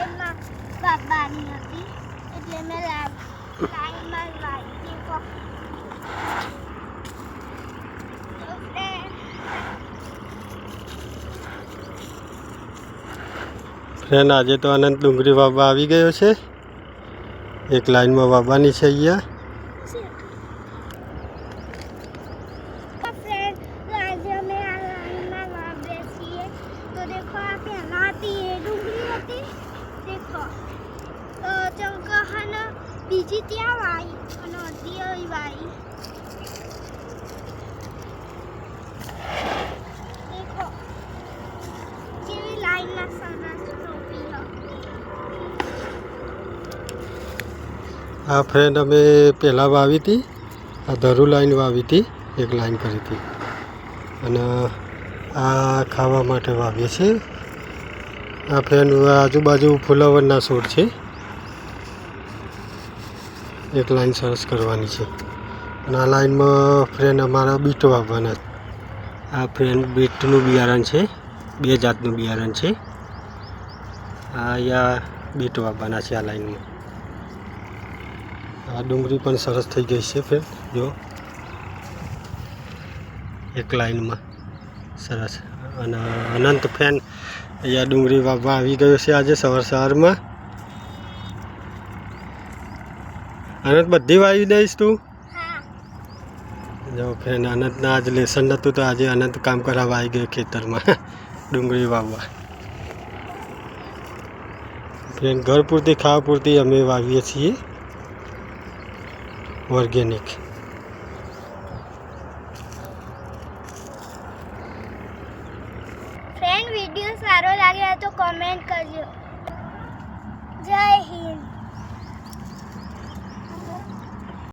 લાઈનમાં બાબાની હતી એટલે મેં લાઈનમાં વાવી તો ફ્રેન્ડ આજે તો અનંત ડુંગળી વાવવા આવી ગયો છે. એક લાઈનમાં વાવવાની છે અહીંયા. બીજી ત્યાં વાઈ અને અડધી વાઈ દેખો કેવી લાઈનના સરસ રોપી આ ફ્રેન્ડ અમે પહેલાં વાવી હતી. આ ધરુ લાઈન વાવી હતી, એક લાઈન કરી હતી. અને આ ખાવા માટે વાવીએ છીએ. આ ફ્રેન્ડ આજુબાજુ ફુલાવરના છોડ છે. એક લાઈન સરસ કરવાની છે. અને આ લાઈનમાં ફ્રેન્ડ અમારા બીટ વાવવાના. આ ફ્રેન્ડ બીટનું બિયારણ છે, 2 જાતનું બિયારણ છે. આ અહીંયા બીટ વાવવાના છે આ લાઈનમાં. આ ડુંગળી પણ સરસ થઈ ગઈ છે ફ્રેન્ડ, જો એક લાઈનમાં સરસ. અને અનંત ફ્રેન્ડ અહીંયા ડુંગળી વાવવા આવી ગયો છે આજે સવારમાં. અનંત બધી વાવી દઈશ તું? જો ફ્રેન્ડ અનંતના આજ લેસન નહોતું તો આજે અનંત કામ કરાવવા આવી ગયો ખેતરમાં ડુંગળી વાવવા. ફ્રેન્ડ ઘર પૂરતી ખાવા પૂરતી અમે વાવીએ છીએ ઓર્ગેનિક. ફ્રેન્ડ વિડીયો સારો લાગ્યો તો કોમેન્ટ કરજો.